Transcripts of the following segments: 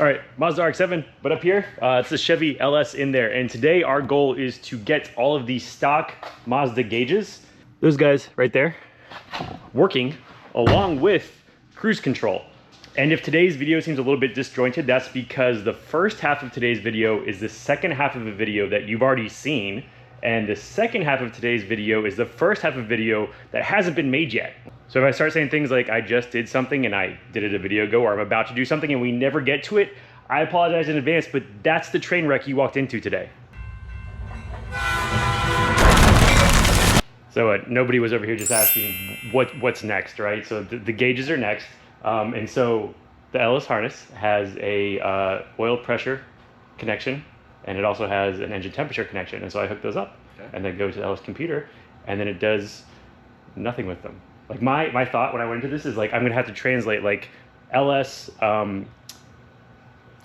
All right, Mazda RX-7, but up here, it's the Chevy LS in there. And today our goal is to get all of these stock Mazda gauges, those guys right there, working along with cruise control. And if today's video seems a little bit disjointed, that's because the first half of today's video is the second half of a video that you've already seen. And the second half of today's video is the first half of a video that hasn't been made yet. So if I start saying things like I just did something and I did it a video ago, or I'm about to do something and we never get to it, I apologize in advance, but that's the train wreck you walked into today. So nobody was over here just asking what's next, right? So the gauges are next. And so the LS harness has a oil pressure connection, and it also has an engine temperature connection. And so I hook those up and then go to the LS computer, and then it does nothing with them. Like my thought when I went into this is like, I'm gonna have to translate like LS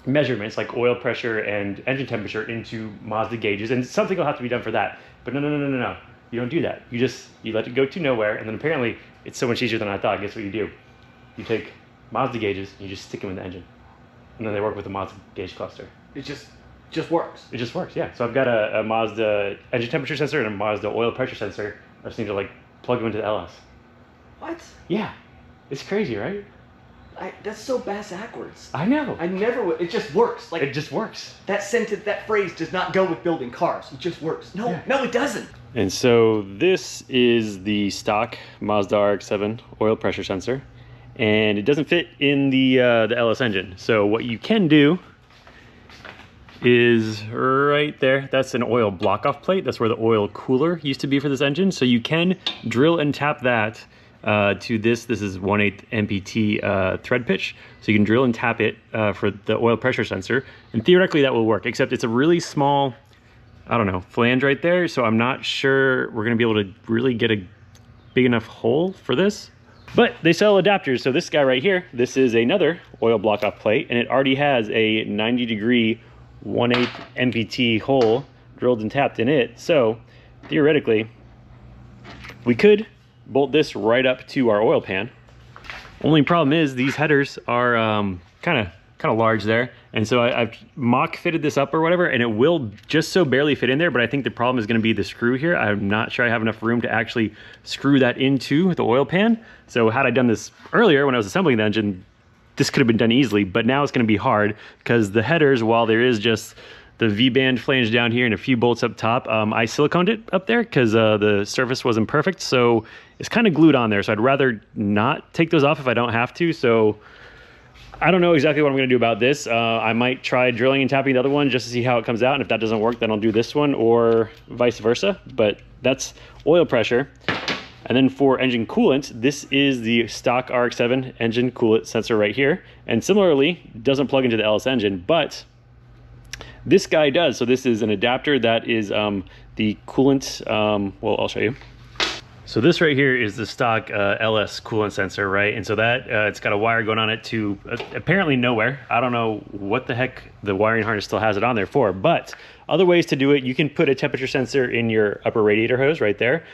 measurements like oil pressure and engine temperature into Mazda gauges, and something will have to be done for that. But no. You don't do that. You let it go to nowhere, and then apparently it's so much easier than I thought. Guess what you do? You take Mazda gauges and you just stick them in the engine, and then they work with the Mazda gauge cluster. It just works. It just works, yeah. So I've got a Mazda engine temperature sensor and a Mazda oil pressure sensor. I just need to like plug them into the LS. What? Yeah, it's crazy, right? That's so backwards. I know. I never would. It just works. Like it just works. That sentence, that phrase does not go with building cars. It just works. No, no, it doesn't. And so this is the stock Mazda RX-7 oil pressure sensor, and it doesn't fit in the LS engine. So what you can do is right there. That's an oil block-off plate. That's where the oil cooler used to be for this engine. So you can drill and tap that to this. This is 1/8 MPT thread pitch. So you can drill and tap it for the oil pressure sensor. And theoretically that will work, except it's a really small, I don't know, flange right there. So I'm not sure we're gonna be able to really get a big enough hole for this. But they sell adapters. So this guy right here, this is another oil block-off plate, and it already has a 90-degree 1/8 MPT hole drilled and tapped in it. So theoretically, we could bolt this right up to our oil pan. Only problem is these headers are kind of large there, and so I've mock fitted this up or whatever, and it will just so barely fit in there. But I think the problem is going to be the screw here. I'm not sure I have enough room to actually screw that into the oil pan. So had I done this earlier when I was assembling the engine, this could have been done easily, but now it's going to be hard because the headers, while there is just the V-band flange down here and a few bolts up top, I siliconed it up there because the surface wasn't perfect, so it's kind of glued on there. So I'd rather not take those off if I don't have to. So I don't know exactly what I'm going to do about this. I might try drilling and tapping the other one just to see how it comes out, and if that doesn't work, then I'll do this one, or vice versa. But that's oil pressure. And then for engine coolant, this is the stock RX-7 engine coolant sensor right here. And similarly, doesn't plug into the LS engine, but this guy does. So this is an adapter that is the coolant, well, I'll show you. So this right here is the stock LS coolant sensor, right? And so that, it's got a wire going on it to apparently nowhere. I don't know what the heck the wiring harness still has it on there for, but other ways to do it, you can put a temperature sensor in your upper radiator hose right there.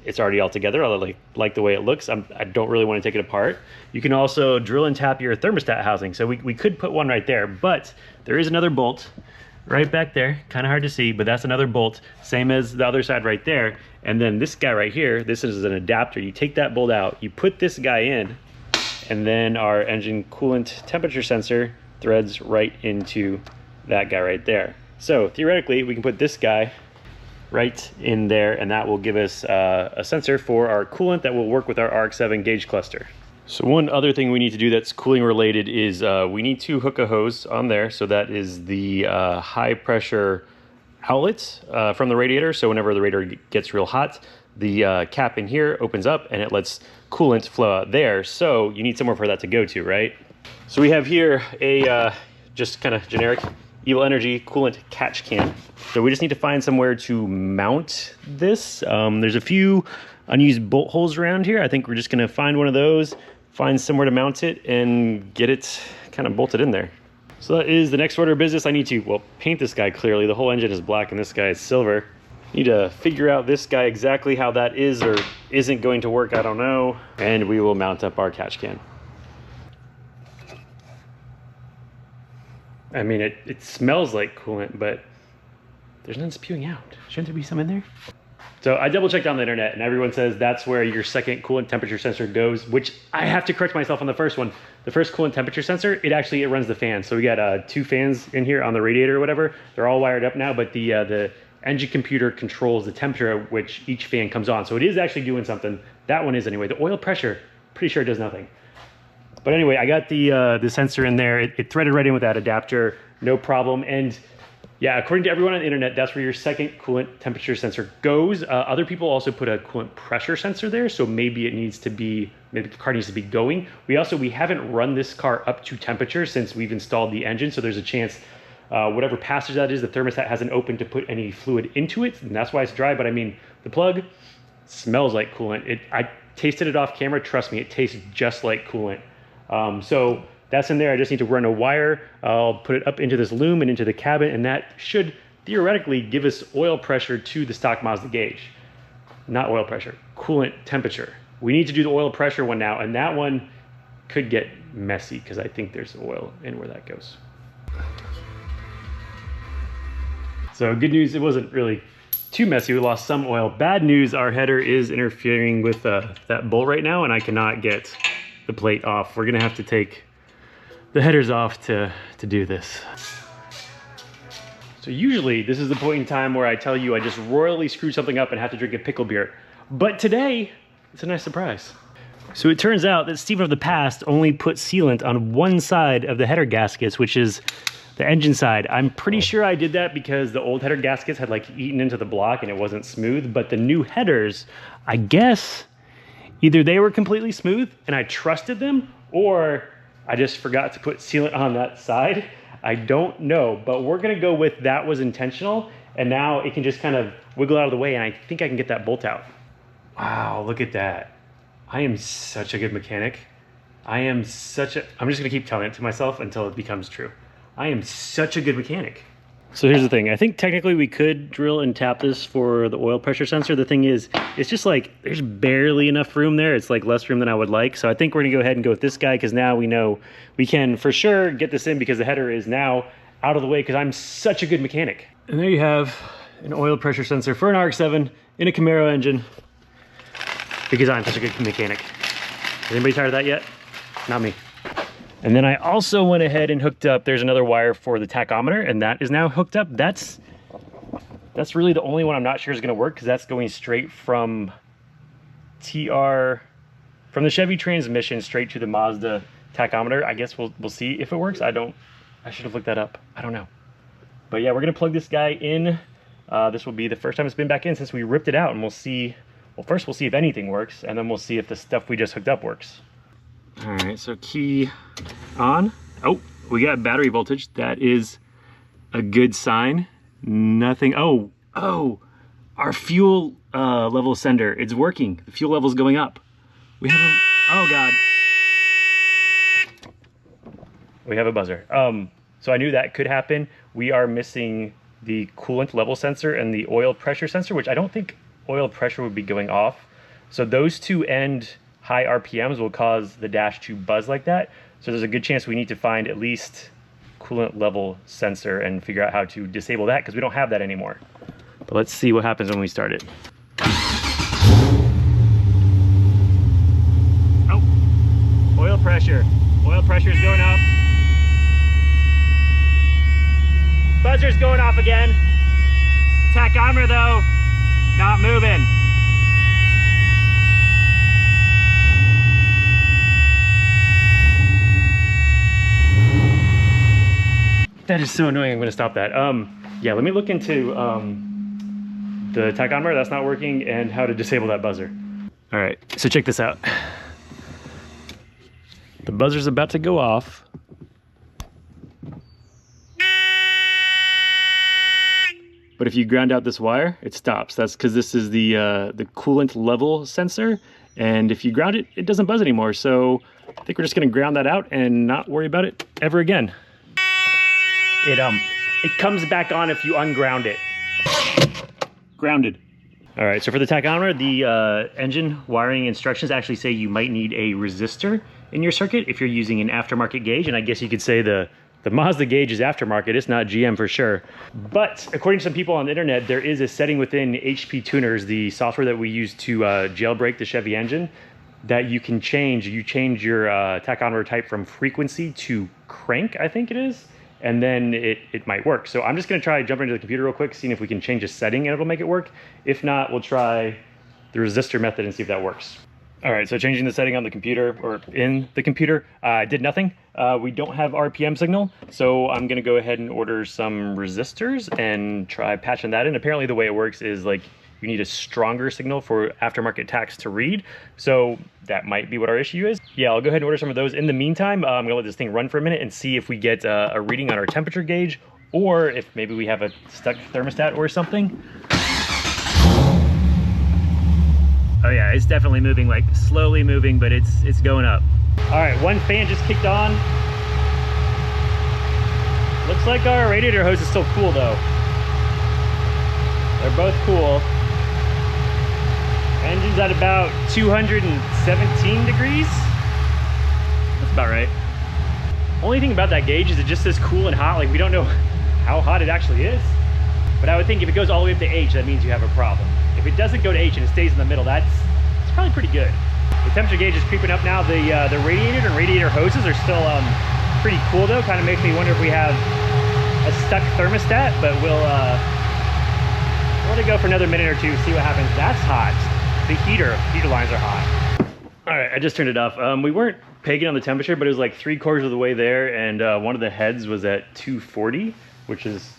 It's already all together. I like the way it looks. I don't really want to take it apart. You can also drill and tap your thermostat housing. So we could put one right there, but there is another bolt right back there. Kind of hard to see, but that's another bolt, same as the other side right there. And then this guy right here, this is an adapter. You take that bolt out, you put this guy in, and then our engine coolant temperature sensor threads right into that guy right there. So theoretically, we can put this guy right in there, and that will give us a sensor for our coolant that will work with our RX-7 gauge cluster. So one other thing we need to do that's cooling related is we need to hook a hose on there. So that is the high pressure outlet from the radiator. So whenever the radiator gets real hot, the cap in here opens up and it lets coolant flow out there. So you need somewhere for that to go to, right? So we have here a just kind of generic Evil Energy coolant catch can. So we just need to find somewhere to mount this. There's a few unused bolt holes around here. I think we're just gonna find one of those, find somewhere to mount it, and get it kind of bolted in there. So that is the next order of business. I need to, well, paint this guy clearly. The whole engine is black and this guy is silver. Need to figure out this guy exactly how that is or isn't going to work, I don't know. And we will mount up our catch can. I mean, it smells like coolant, but there's none spewing out. Shouldn't there be some in there? So I double checked on the internet and everyone says that's where your second coolant temperature sensor goes, which I have to correct myself on the first one. The first coolant temperature sensor, it runs the fan. So we got 2 fans in here on the radiator or whatever. They're all wired up now, but the engine computer controls the temperature at which each fan comes on. So it is actually doing something. That one is anyway. The oil pressure, pretty sure it does nothing. But anyway, I got the sensor in there. It threaded right in with that adapter, no problem. And yeah, according to everyone on the internet, that's where your second coolant temperature sensor goes. Other people also put a coolant pressure sensor there, so maybe it needs to be, maybe the car needs to be going. We haven't run this car up to temperature since we've installed the engine, so there's a chance whatever passage that is, the thermostat hasn't opened to put any fluid into it, and that's why it's dry. But I mean, the plug smells like coolant. I tasted it off camera. Trust me, it tastes just like coolant. So that's in there. I just need to run a wire. I'll put it up into this loom and into the cabin, and that should theoretically give us oil pressure to the stock Mazda gauge. Not oil pressure, coolant temperature. We need to do the oil pressure one now, and that one could get messy because I think there's oil in where that goes. So good news, it wasn't really too messy. We lost some oil. Bad news, our header is interfering with that bolt right now, and I cannot get the plate off. We're gonna have to take the headers off to do this. So usually this is the point in time where I tell you I just royally screwed something up and have to drink a pickle beer. But today, it's a nice surprise. So it turns out that Stephen of the past only put sealant on one side of the header gaskets, which is the engine side. I'm pretty sure I did that because the old header gaskets had like eaten into the block and it wasn't smooth, but the new headers, I guess, either they were completely smooth and I trusted them, or I just forgot to put sealant on that side. I don't know, but we're gonna go with that was intentional, and now it can just kind of wiggle out of the way, and I think I can get that bolt out. Wow, look at that. I am such a good mechanic. I'm just gonna keep telling it to myself until it becomes true. I am such a good mechanic. So here's the thing. I think technically we could drill and tap this for the oil pressure sensor. The thing is, it's just like, there's barely enough room there. It's like less room than I would like. So I think we're gonna go ahead and go with this guy because now we know we can for sure get this in because the header is now out of the way because I'm such a good mechanic. And there you have an oil pressure sensor for an RX-7 in a Camaro engine because I'm such a good mechanic. Is anybody tired of that yet? Not me. And then I also went ahead and hooked up, there's another wire for the tachometer, and that is now hooked up. That's really the only one I'm not sure is gonna work because that's going straight from from the Chevy transmission straight to the Mazda tachometer. I guess we'll see if it works. I should have looked that up. I don't know. But yeah, we're gonna plug this guy in. This will be the first time it's been back in since we ripped it out, and we'll see, well, first we'll see if anything works, and then we'll see if the stuff we just hooked up works. All right, so key on. Oh, we got battery voltage. That is a good sign. Nothing. Oh, our fuel level sender, it's working. The fuel level's going up. We have a, oh God. We have a buzzer. So I knew that could happen. We are missing the coolant level sensor and the oil pressure sensor, which I don't think oil pressure would be going off. So those two end high RPMs will cause the dash to buzz like that. So there's a good chance we need to find at least coolant level sensor and figure out how to disable that because we don't have that anymore. But let's see what happens when we start it. Oh, oil pressure. Oil pressure is going up. Buzzer's going off again. Tachometer though, not moving. That is so annoying. I'm gonna stop that. Yeah, let me look into the tachometer, that's not working, and how to disable that buzzer. All right, so check this out. The buzzer's about to go off. But if you ground out this wire, it stops. That's because this is the coolant level sensor, and if you ground it, it doesn't buzz anymore. So I think we're just gonna ground that out and not worry about it ever again. It comes back on if you unground it. Grounded. All right, so for the tachometer, the engine wiring instructions actually say you might need a resistor in your circuit if you're using an aftermarket gauge, and I guess you could say the The Mazda gauge is aftermarket, it's not GM for sure. But according to some people on the internet, there is a setting within HP Tuners, the software that we use to jailbreak the Chevy engine, that you can change. You change your tachometer type from frequency to crank, I think it is, and then it might work. So I'm just gonna try jumping into the computer real quick, seeing if we can change a setting and it'll make it work. If not, we'll try the resistor method and see if that works. All right, so changing the setting on the computer, or in the computer, did nothing. We don't have RPM signal, so I'm gonna go ahead and order some resistors and try patching that in. Apparently the way it works is like, you need a stronger signal for aftermarket tachs to read. So that might be what our issue is. Yeah, I'll go ahead and order some of those. In the meantime, I'm gonna let this thing run for a minute and see if we get a reading on our temperature gauge, or if maybe we have a stuck thermostat or something. Oh yeah, it's definitely moving, like slowly moving, but it's going up. All right, one fan just kicked on. Looks like our radiator hose is still cool though. They're both cool. Engine's at about 217 degrees. That's about right. Only thing about that gauge is it just says cool and hot. Like, we don't know how hot it actually is. But I would think if it goes all the way up to H, that means you have a problem. If it doesn't go to H and it stays in the middle, it's probably pretty good. The temperature gauge is creeping up now. The radiator and radiator hoses are still pretty cool though. Kind of makes me wonder if we have a stuck thermostat, but we'll let it go for another minute or two, see what happens. That's hot. The heater lines are hot. All right, I just turned it off. We weren't pegging on the temperature, but it was like 3/4 of the way there, and one of the heads was at 240, which is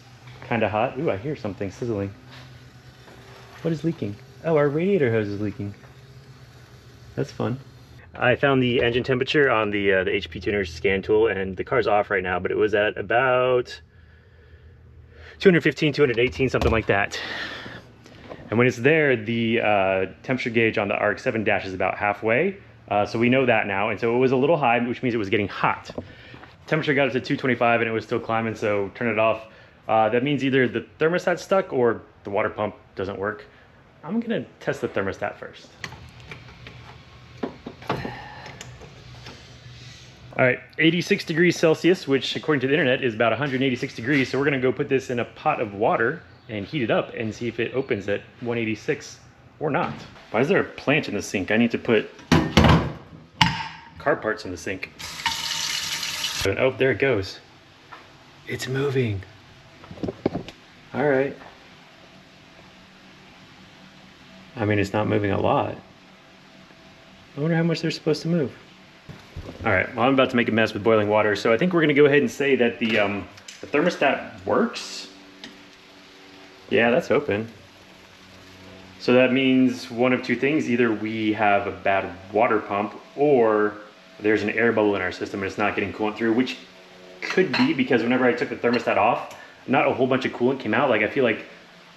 kind of hot. Ooh, I hear something sizzling. What is leaking? Oh, our radiator hose is leaking. That's fun. I found the engine temperature on the HP Tuner scan tool, and the car's off right now, but it was at about 215, 218, something like that. And when it's there, the temperature gauge on the RX-7 dash is about halfway. So we know that now. And so it was a little high, which means it was getting hot. Temperature got up to 225 and it was still climbing, so turn it off. That means either the thermostat's stuck or the water pump doesn't work. I'm gonna test the thermostat first. All right, 86 degrees Celsius, which according to the internet is about 186 degrees. So we're gonna go put this in a pot of water and heat it up and see if it opens at 186 or not. Why is there a plant in the sink? I need to put car parts in the sink. Oh, there it goes. It's moving. All right. I mean, it's not moving a lot. I wonder how much they're supposed to move. All right, well, I'm about to make a mess with boiling water, so I think we're gonna go ahead and say that the thermostat works. Yeah, that's open. So that means one of two things. Either we have a bad water pump, or there's an air bubble in our system and it's not getting coolant through, which could be because whenever I took the thermostat off, not a whole bunch of coolant came out. Like, I feel like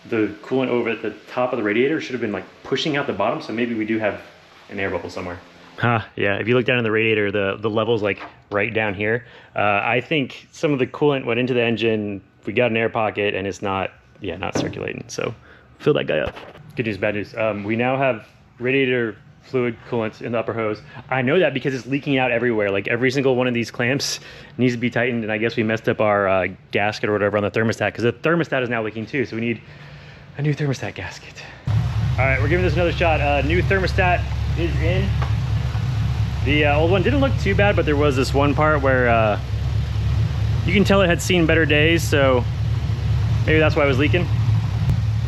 the coolant over at the top of the radiator should have been like pushing out the bottom, so maybe we do have an air bubble somewhere. Yeah, if you look down in the radiator, the level's like right down here. I think some of the coolant went into the engine, we got an air pocket, and it's not circulating. So fill that guy up. Good news, bad news. We now have radiator fluid coolant in the upper hose. I know that because it's leaking out everywhere. Like, every single one of these clamps needs to be tightened, and I guess we messed up our gasket or whatever on the thermostat, because the thermostat is now leaking too, so we need a new thermostat gasket. All right, we're giving this another shot. New thermostat is in. The old one didn't look too bad, but there was this one part where you can tell it had seen better days, so maybe that's why it was leaking.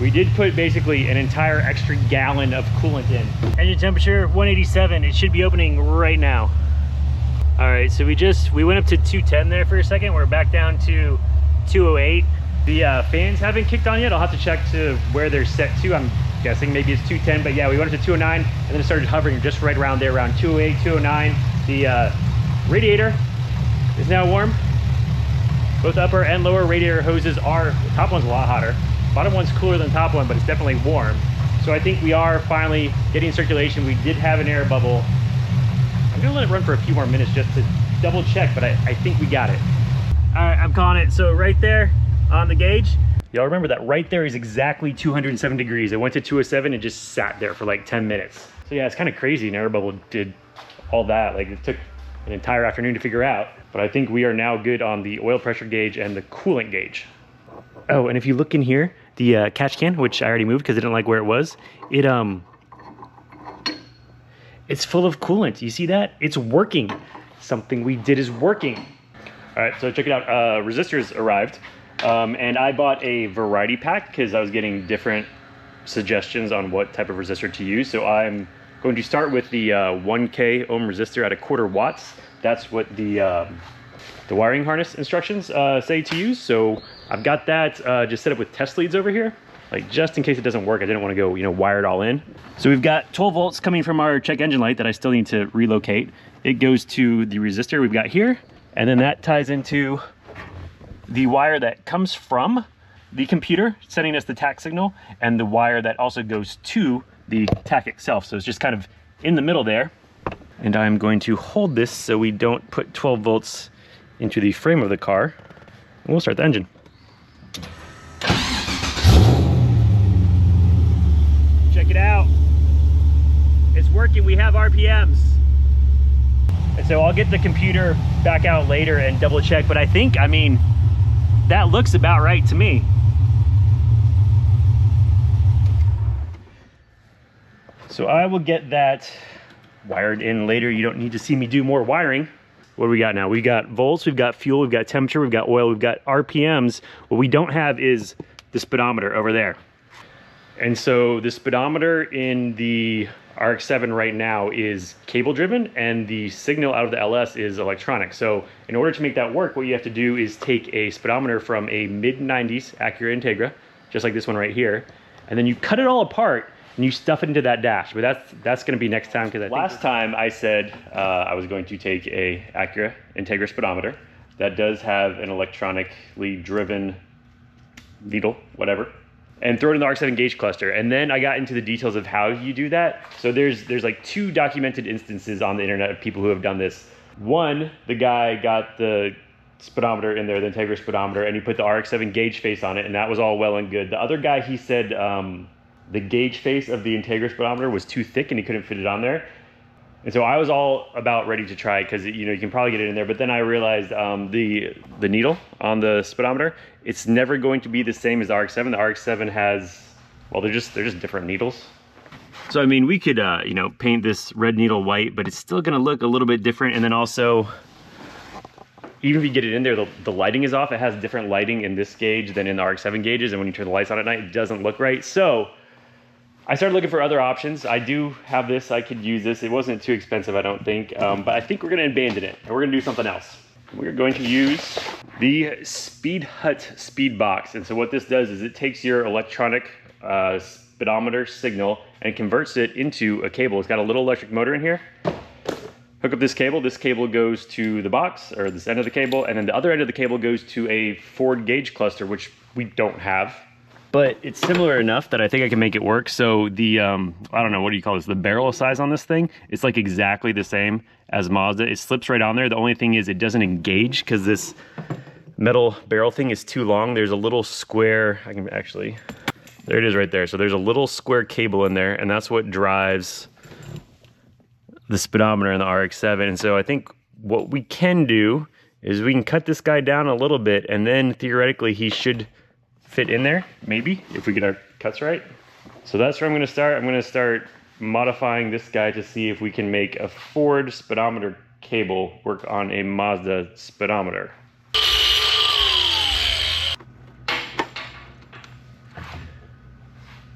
We did put basically an entire extra gallon of coolant in. Engine temperature 187. It should be opening right now. All right, so we went up to 210 there for a second. We're back down to 208. The fans haven't kicked on yet. I'll have to check to where they're set to. I'm guessing maybe it's 210, but yeah, we went up to 209 and then it started hovering just right around there, around 208, 209. The radiator is now warm. Both upper and lower radiator hoses are, the top one's a lot hotter. Bottom one's cooler than the top one, but it's definitely warm. So I think we are finally getting circulation. We did have an air bubble. I'm gonna let it run for a few more minutes just to double check, but I think we got it. All right, I'm calling it. So right there on the gauge, y'all remember that right there is exactly 207 degrees. It went to 207 and just sat there for like 10 minutes. So yeah, it's kind of crazy an air bubble did all that. Like, it took an entire afternoon to figure out. But I think we are now good on the oil pressure gauge and the coolant gauge. Oh, and if you look in here, the catch can, which I already moved because I didn't like where it was, it's full of coolant. You see that? It's working. Something we did is working. All right, so check it out. Resistors arrived, and I bought a variety pack because I was getting different suggestions on what type of resistor to use. So I'm going to start with the 1K ohm resistor at 1/4 watts. That's what the wiring harness instructions say to use. So I've got that just set up with test leads over here. Like just in case it doesn't work, I didn't want to go, you know, wire it all in. So we've got 12 volts coming from our check engine light that I still need to relocate. It goes to the resistor we've got here, and then that ties into the wire that comes from the computer, sending us the tach signal, and the wire that also goes to the tach itself. So it's just kind of in the middle there. And I'm going to hold this so we don't put 12 volts into the frame of the car. And we'll start the engine. Check it out. It's working. We have RPMs. And so I'll get the computer back out later and double check, but I mean, that looks about right to me. So I will get that wired in later. You don't need to see me do more wiring. What do we got now? We got volts, we've got fuel, we've got temperature, we've got oil, we've got RPMs. What we don't have is the speedometer over there. And so the speedometer in the RX-7 right now is cable driven, and the signal out of the LS is electronic. So in order to make that work, what you have to do is take a speedometer from a mid-90s Acura Integra, just like this one right here, and then you cut it all apart and you stuff it into that dash. But that's going to be next time, because last time I said I was going to take a Acura Integra speedometer that does have an electronically driven needle, whatever, and throw it in the RX-7 gauge cluster. And then I got into the details of how you do that. So there's like 2 documented instances on the internet of people who have done this. One, the guy got the speedometer in there, the Integra speedometer, and he put the RX-7 gauge face on it, and that was all well and good. The other guy, he said the gauge face of the Integra speedometer was too thick and he couldn't fit it on there. And so I was all about ready to try it because, you know, you can probably get it in there. But then I realized the needle on the speedometer, it's never going to be the same as the RX-7. The RX-7 has, well, they're just different needles. So I mean, we could you know, paint this red needle white, but it's still going to look a little bit different. And then also, even if you get it in there, the lighting is off. It has different lighting in this gauge than in the RX-7 gauges, and when you turn the lights on at night, it doesn't look right. So I started looking for other options. I do have this, I could use this. It wasn't too expensive, I don't think, but I think we're gonna abandon it and we're gonna do something else. We're going to use the Speed Box. And so what this does is it takes your electronic speedometer signal and converts it into a cable. It's got a little electric motor in here. Hook up this cable goes to the box, or this end of the cable, and then the other end of the cable goes to a Ford gauge cluster, which we don't have. But it's similar enough that I think I can make it work. So the, I don't know, what do you call this? The barrel size on this thing, it's like exactly the same as Mazda. It slips right on there. The only thing is it doesn't engage because this metal barrel thing is too long. There's a little square, I can actually, there it is right there. So there's a little square cable in there, and that's what drives the speedometer in the RX-7. And so I think what we can do is we can cut this guy down a little bit, and then theoretically he should fit in there, maybe, if we get our cuts right. So that's where I'm gonna start. I'm gonna start modifying this guy to see if we can make a Ford speedometer cable work on a Mazda speedometer.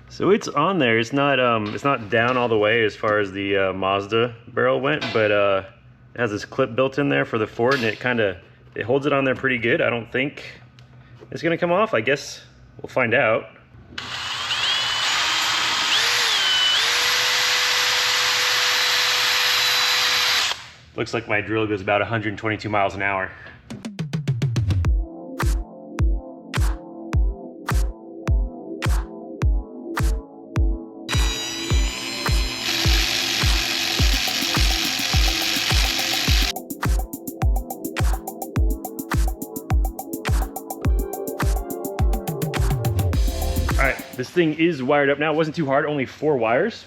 So it's on there. It's not down all the way as far as the Mazda barrel went, but it has this clip built in there for the Ford, and it holds it on there pretty good. I don't think it's gonna come off. I guess we'll find out. Looks like my drill goes about 122 miles an hour. All right, this thing is wired up now. It wasn't too hard, only 4 wires.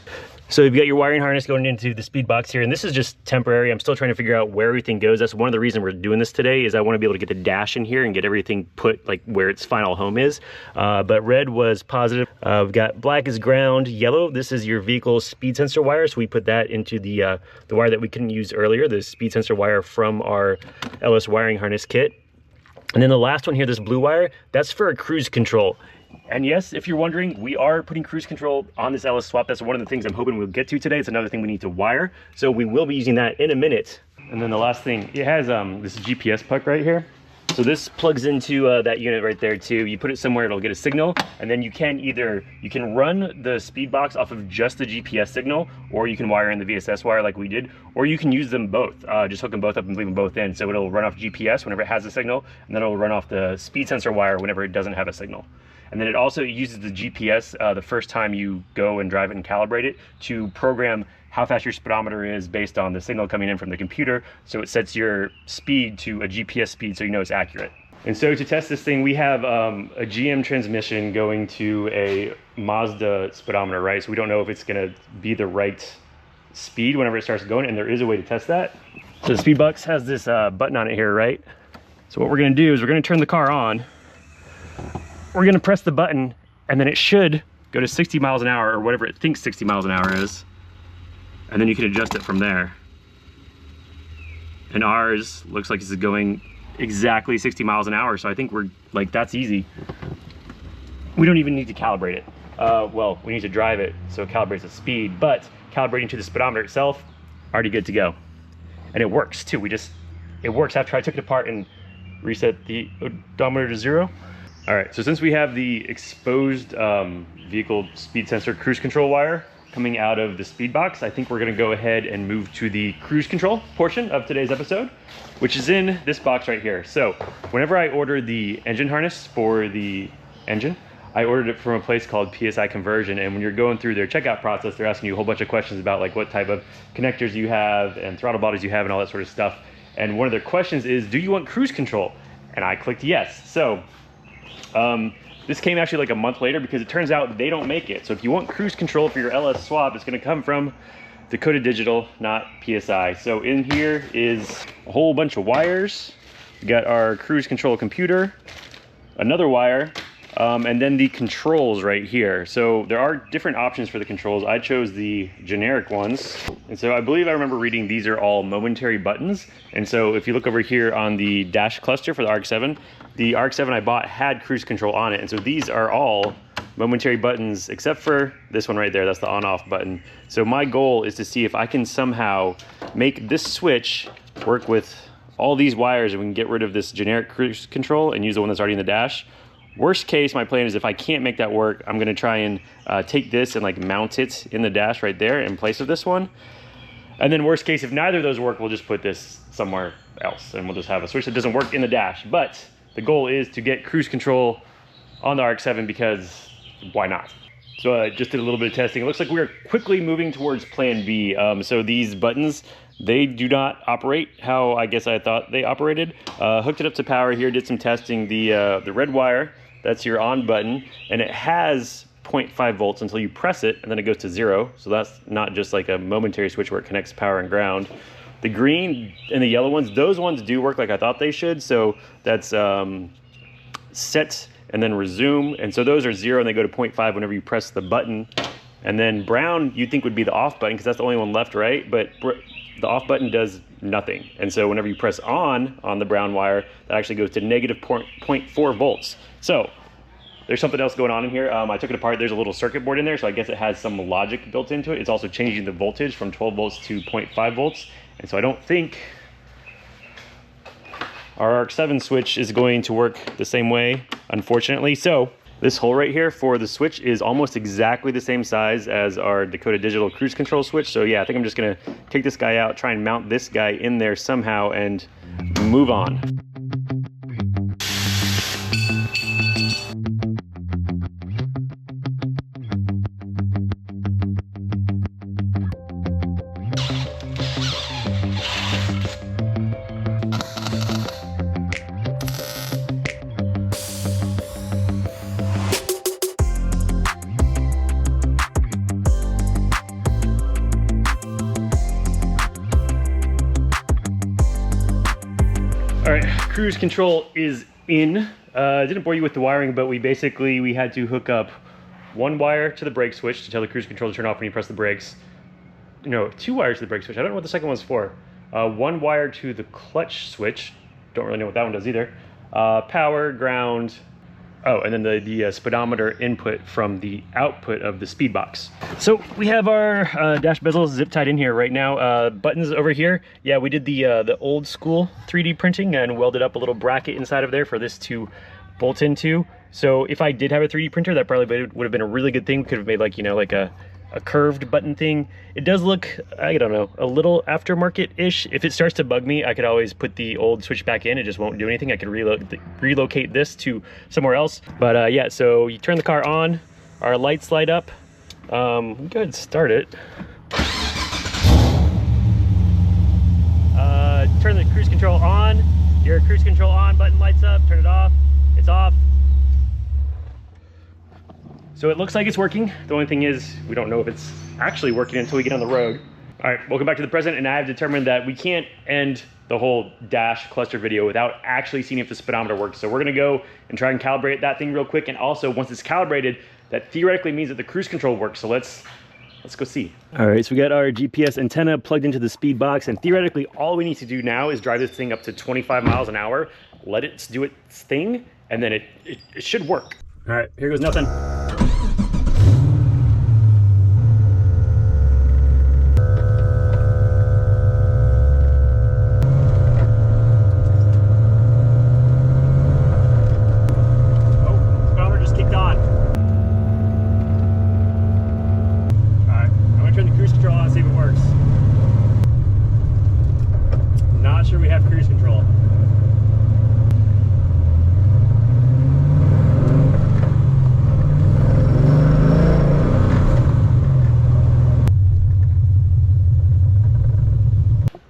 So you've got your wiring harness going into the speed box here, and this is just temporary. I'm still trying to figure out where everything goes. That's one of the reasons we're doing this today, is I want to be able to get the dash in here and get everything put like where its final home is. But red was positive. We've got black is ground, yellow. This is your vehicle's speed sensor wire. So we put that into the wire that we couldn't use earlier, the speed sensor wire from our LS wiring harness kit. And then the last one here, this blue wire, that's for a cruise control. And yes, if you're wondering, we are putting cruise control on this LS swap. That's one of the things I'm hoping we'll get to today. It's another thing we need to wire. So we will be using that in a minute. And then the last thing, it has this GPS puck right here. So this plugs into that unit right there too. You put it somewhere, it'll get a signal. And then you can run the speed box off of just the GPS signal, or you can wire in the VSS wire like we did, or you can use them both. Just hook them both up and leave them both in. So it'll run off GPS whenever it has a signal, and then it'll run off the speed sensor wire whenever it doesn't have a signal. And then it also uses the GPS the first time you go and drive it and calibrate it to program how fast your speedometer is based on the signal coming in from the computer. So it sets your speed to a GPS speed so you know it's accurate. And so to test this thing, we have a GM transmission going to a Mazda speedometer, right? So we don't know if it's gonna be the right speed whenever it starts going, and there is a way to test that. So the speed box has this button on it here, right? So what we're gonna do is we're gonna turn the car on. We're gonna press the button, and then it should go to 60 miles an hour, or whatever it thinks 60 miles an hour is. And then you can adjust it from there. And ours looks like this is going exactly 60 miles an hour. So I think we're like, that's easy. We don't even need to calibrate it. Well, we need to drive it so it calibrates the speed, but calibrating to the speedometer itself, already good to go. And it works too. It works after I took it apart and reset the odometer to 0. All right, so since we have the exposed vehicle speed sensor cruise control wire coming out of the speed box, I think we're gonna go ahead and move to the cruise control portion of today's episode, which is in this box right here. So whenever I ordered the engine harness for the engine, I ordered it from a place called PSI Conversion, and when you're going through their checkout process, they're asking you a whole bunch of questions about like what type of connectors you have and throttle bodies you have and all that sort of stuff. And one of their questions is, do you want cruise control? And I clicked yes. So this came actually like a month later, because it turns out they don't make it. So if you want cruise control for your LS swap, it's gonna come from Dakota Digital, not PSI. So in here is a whole bunch of wires. We got our cruise control computer, another wire, and then the controls right here. So there are different options for the controls. I chose the generic ones. And so I believe I remember reading these are all momentary buttons. And so if you look over here on the dash cluster for the RX-7, the RX-7 I bought had cruise control on it. And so these are all momentary buttons, except for this one right there. That's the on-off button. So my goal is to see if I can somehow make this switch work with all these wires, and we can get rid of this generic cruise control and use the one that's already in the dash. Worst case, my plan is if I can't make that work, I'm gonna try and take this and like mount it in the dash right there in place of this one. And then worst case, if neither of those work, we'll just put this somewhere else and we'll just have a switch that doesn't work in the dash. But the goal is to get cruise control on the RX-7, because why not? So I just did a little bit of testing. It looks like we're quickly moving towards plan B. So these buttons, they do not operate how I guess I thought they operated. Hooked it up to power here, did some testing. The red wire, that's your on button, and it has 0.5 volts until you press it, and then it goes to 0. So that's not just like a momentary switch where it connects power and ground. The green and the yellow ones, those ones do work like I thought they should. So that's set and then resume. And so those are 0 and they go to 0.5 whenever you press the button. And then brown, you'd think would be the off button, because that's the only one left, right? But the off button does nothing. And so whenever you press on the brown wire, that actually goes to negative 0.4 volts. So there's something else going on in here. I took it apart. There's a little circuit board in there, so I guess it has some logic built into it. It's also changing the voltage from 12 volts to 0.5 volts. And so I don't think our RX-7 switch is going to work the same way, unfortunately. So this hole right here for the switch is almost exactly the same size as our Dakota Digital cruise control switch. So yeah, I think I'm just gonna take this guy out, try and mount this guy in there somehow, and move on. cruise control is in. I didn't bore you with the wiring, but we had to hook up one wire to the brake switch to tell the cruise control to turn off when you press the brakes. No, 2 wires to the brake switch. I don't know what the second one's for. 1 wire to the clutch switch. Don't really know what that one does either. Power, ground. Oh, and then the speedometer input from the output of the speed box. So we have our dash bezels zip tied in here right now. Buttons over here. Yeah, we did the old school 3D printing and welded up a little bracket inside of there for this to bolt into. So if I did have a 3D printer, that probably would have been a really good thing. Could have made like, you know, like a curved button thing. It does look, I don't know, a little aftermarket-ish. If it starts to bug me, I could always put the old switch back in. It just won't do anything. I could relocate this to somewhere else. But yeah, so you turn the car on, our lights light up. Go ahead and start it. Turn the cruise control on. Your cruise control on, button lights up, turn it off, it's off. So it looks like it's working. The only thing is we don't know if it's actually working until we get on the road. All right, welcome back to the present, and I have determined that we can't end the whole dash cluster video without actually seeing if the speedometer works. So we're gonna go and try and calibrate that thing real quick, and also once it's calibrated, that theoretically means that the cruise control works. So let's go see. All right, so we got our GPS antenna plugged into the speed box, and theoretically all we need to do now is drive this thing up to 25 miles an hour, let it do its thing, and then it should work. All right, here goes nothing.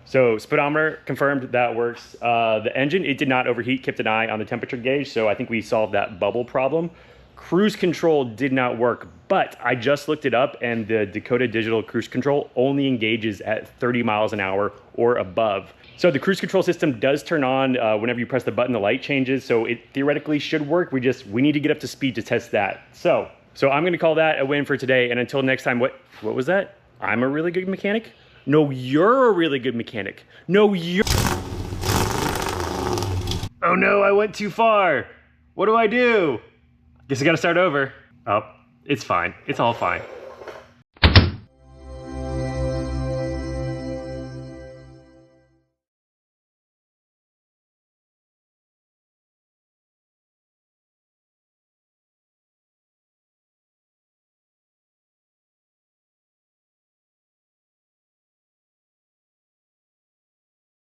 So speedometer confirmed that works. The engine, it did not overheat, kept an eye on the temperature gauge, so I think we solved that bubble problem. Cruise control did not work, but I just looked it up and the Dakota Digital Cruise Control only engages at 30 miles an hour or above. So the cruise control system does turn on whenever you press the button, the light changes, so it theoretically should work. We need to get up to speed to test that. So I'm gonna call that a win for today, and until next time, what was that? I'm a really good mechanic? No, you're a really good mechanic. No, you're... Oh no, I went too far. What do I do? Guess I gotta start over. Oh, it's fine. It's all fine.